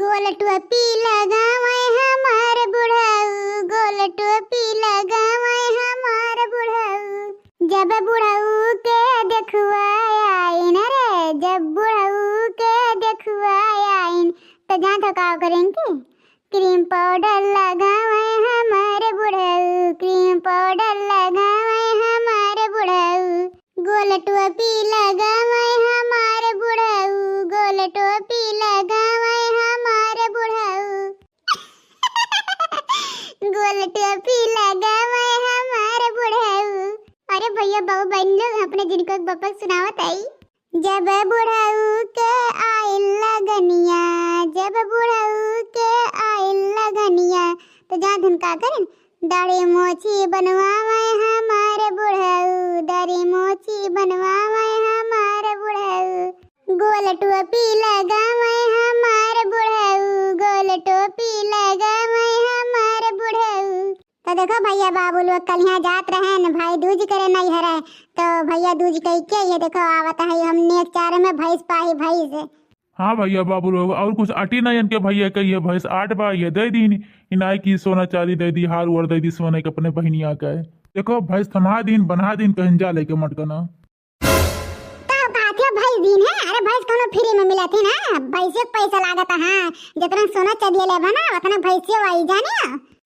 गोल टोपी लगावे हमार बुढ़ऊ, गोल टोपी लगावे हमार बुढ़ऊ। जब बुढ़ऊ के देखुआइन रे, जब बुढ़ऊ के देखुआइन तो जान तो का करेंगे। क्रीम पाउडर लगावे हमारे बुढ़ऊ, क्रीम पाउडर लगावे हमारे बुढ़ऊ। गोल टोपी लगावे हमारे बुढ़ऊ, गोल टोपी लगावे हमारे बुढ़ऊ। गोल टोपी लगावे हमारे बुढ़ऊ। अरे भैया बहु बहन लोग अपने जिनको एक बपक सुनावत आई। जब बुढ़ऊ के आइल लगनिया, जब बुढ़ऊ के आइल लगनिया तो जा धन का करें। दाढ़ी मोची बनवावे हमारे बुढ़ऊ, दाढ़ी मोची बनवावे हमारे बुढ़ऊ। गोल टोपी लगावे हमारे बुढ़ऊ, गोल टोपी लगावे हमारे बुढ़ऊ। तो देखो भैया बाबू लोग कल यहाँ जात रहे न भाई दूज करे नहीं हरे, तो भैया दूज कही के ये देखो आवत है हमने एक चारे में भैंस पाही भैंस। हाँ भैया बाबू लोग और कुछ अटी नहीं इनके भैया कहिए भैंस 8 बा ये दे दी इनाय की सोना चांदी दे दी, हार उर दे दी सोने के अपने बहनिया का। देखो भैंस थमा दिन बना दिन कहीं जा लेके मटकना भैंस दिन है। अरे भैंस कोनो फ्री में मिला थी ना, भैंसे पैसा लागत है। जितना सोना चांदी ले बना उतना भैंसे वाई जाने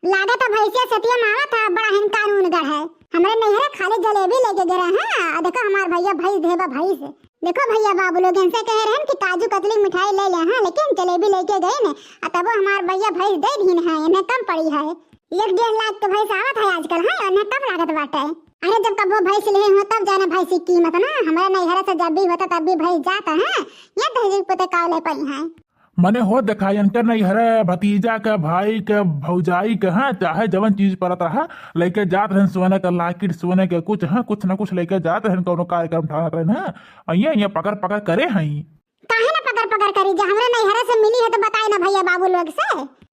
लागत है। भैंसिया सतिया मावा था बड़ा हिन कानून गढ़ है। हमारे नहीं है खाली जलेबी लेके गए हैं। देखो हमार भैया भैंस देवा भैंस। देखो भैया बाबू लोग इनसे कह रहे हैं कि काजू कतली मिठाई ले ले हैं, लेकिन जलेबी लेके गए ने तब हमार भैया भैंस दे दीन है। इन्हें कम पड़ी है 1-1.5 लाख के भैंस आवत है आजकल है, और कम लागत बाटे। अरे जब कब वो भैंस ले हो तब जाने भैंस की कीमत ना। हमारे नैहरा से जब भी होता तब भी भैंस जाता है। ये दहेज पोते कावले पई है मने हो दिखाई अंतर नहीं हरे भतीजा के भाई के भौजाई के हाँ चाहे जवन चीज परत रहा लेके जात रहन सोने का लाकिट सोने के कुछ हाँ कुछ न कुछ लेके जात रहन कोनो कार्यक्रम ठानत रहन हाँ ये पकड़ पकड़ करे हैं। काहे ना पकड़ पकड़ करी जो हमरे नैहरा से मिली है तो बताई ना भैया बाबू लोग से।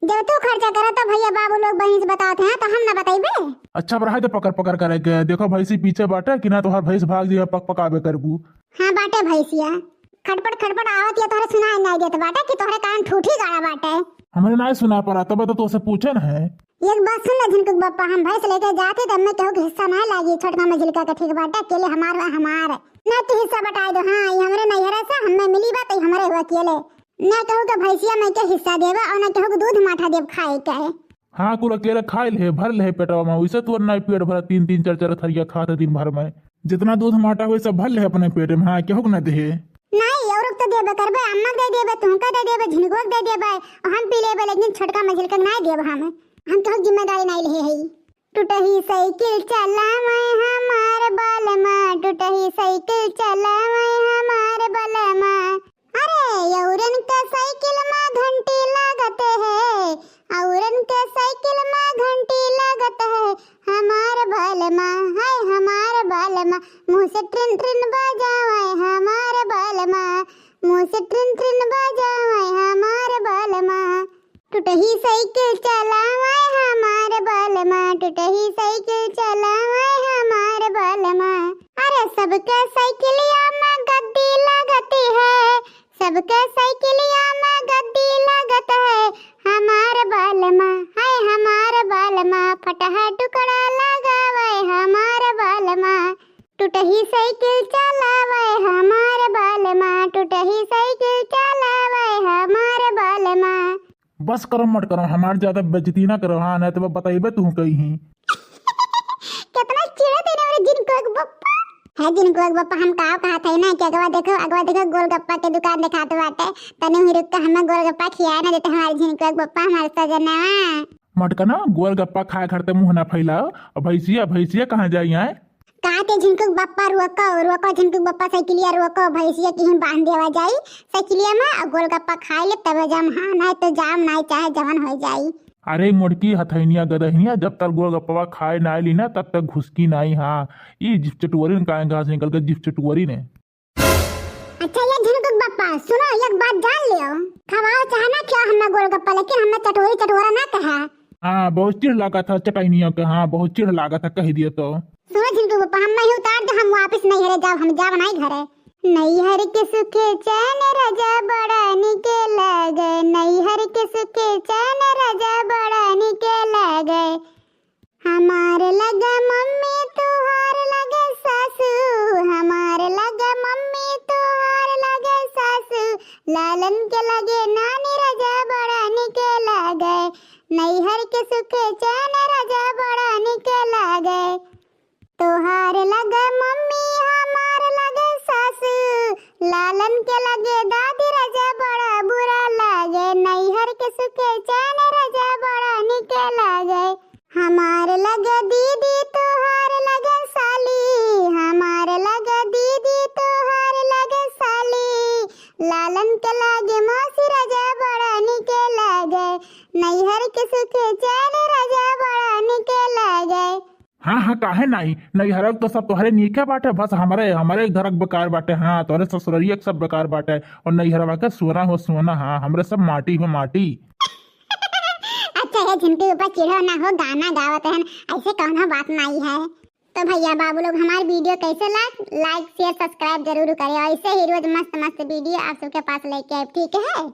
जब तू खर्चा करे तो भैया बाबू लोग बहन से बताते हैं तो हम ना बताइबे। अच्छा बड़ा है तो पकड़ पकड़ करे के देखो भैंसी पीछे बाटे कि ना तोहर भैंस भाग दिया पक पकाबे करबू। हाँ बाटे भैंसिया खटपट खटपट आवत या तोहरे सुनाई नहीं देत बाटे कि तोहरे कान ठूठी गाड़ा बाटे। हमरे ना सुना पड़ा तब तो तोसे पूछन है। एक बात सुन ले झिनकुक बप्पा, हम भैंस लेके जाते तब में केहू के हिस्सा ना लागी। छोटका मझिलका के ठीक बाटे अकेले हमार ना तू हिस्सा बटाई दो। हाँ ये हमरे नैहरा से हमें मिली बात हमारे हुआ अकेले ना कहू के भैंसिया में के हिस्सा देबा और ना कहू के दूध माठा देब खाए के। हाँ कुल अकेले खाए ले भर ले पेटवा में वैसे तो ना पेट भर 3-3 4-4 थरिया खाते दिन भर में जितना दूध माठा हुए सब भर ले अपने पेट में। हाँ केहू ना दे नहीं और तो देबे करबे अम्मा दे देबे तुमका दे देबे झिनकुक दे देबे और हम पी लेबे, लेकिन छोटका मझिलका ना देब। हम तो जिम्मेदारी नहीं ले है। टूटही साइकिल चलावे हमारे बालमा, टूटही साइकिल चलावे हमारे बालमा। अरे औरन के साइकिल में घंटी लागत है, औरन के साइकिल में घंटी लागत है। हमारे बालमा है हमारे बालमा मुंह से ट्रिन ट्रिन बजावे हमारे बालमा, मुंह से ट्रिन ट्रिन बजावे हमारे बालमा। टूटही साइकिल चलावे हमारे बालमा, टूटही साइकिल चलावे हमारे बालमा। अरे सबके साइकिलिया में गद्दी लगती है, सबके साइकिलिया में गद्दी लगत है। हमारे बालमा है हमारे बालमा फटहा टुकड़ा लगावे हमारे बालमा। टूटही साइकिल चलावे हमारे बालमा, टूटही साइकिल चलावे हमारे बालमा। बस करो मत करो हमारे ज्यादा बेइज्जती ना करो। हाँ नहीं तो बताइबे तू कहीं कितना चिढ़े तेरे वाले जिनको बप्पा है। जिनको बप्पा हम कहा था ना कि अगवा देखो गोलगप्पा के दुकान दिखाते बाटे तने ही रुक के हमें गोलगप्पा खियाए ना देते हमारे जिनको बप्पा हमारे सजना मटका ना गोलगप्पा खाए खड़ते मुंह ना फैलाओ। और भैंसिया कहाँ जाई है कहते झिनकुक बप्पा रुको झिनकुक बप्पा साइकिलिया रुको भैंसिया की बांध देवा जाई साइकिलिया में और गोलगप्पा खाए ले तब जम। हाँ नहीं तो जाम नहीं चाहे जवन हो जाई। अरे मुड़की हथैनिया गदहनिया जब तक गोलगप्पा खाए ना ली ना तब तक घुसकी नहीं। हाँ ये जिप चटोरी ने कहा घास निकल कर जिप चटोरी ने। अच्छा ये झिनकुक बप्पा सुनो एक बात जान लियो, खवाओ चाहे ना क्या हमें गोलगप्पा लेकिन हमें चटोरी चटोरा ना कहा। हाँ बहुत चिढ़ लगा था चटाइनिया के। हाँ बहुत चिढ़ लगा था कह दिया तो सुनो झिनकुक बप्पा हम ही उतार दे हम वापस नहीं हरे जाब हम जाब नहीं घरे। नैहर के सुखे चैन राजा बड़ा निके लागे, नैहर के सुखे चैन राजा बड़ा निके लागे। हमार लगा मम्मी तुहार लगे सासू, हमार लगा मम्मी तुहार लगे सासू, लालन के लगे नानी राजा बड़ा निके लागे। नैहर के सुखे चैन राजा बड़ा निके लागे। तुहार लगा मम्मी हमार लगे सासू, लालन के लगे दादी राजा बड़ा बुरा लागे। नैहर के सुखे चैन राजा बड़ा निके लागे। हमार लगे दीदी तुहार लगे साली, हमार लगे दीदी तुहार लगे साली, लालन के लागे मौसी राजा बड़ा निके लागे। नैहर के सुखे चैन राजा बड़ा निके लागे। हाँ हाँ काहे नहीं, नैहरक तो सब तोहरे नीके बाटे, बस हमारे घरक बेकार बाटे। हाँ तोहरे ससुररिया सब बेकार बाटे, और नैहरवा के सोना हो सोना। हाँ हमरे सब माटी हो माटी। अच्छा है झुमके ऊपर चिढ़ो ना हो, गाना गावत है, ऐसे कौन बात नहीं है। तो भैया बाबू लोग हमारे वीडियो कैसे लाइक शेयर सब्सक्राइब जरूर करें, और ऐसे ही रोज मस्त मस्त वीडियो आप सबके पास लेके आए, ठीक है।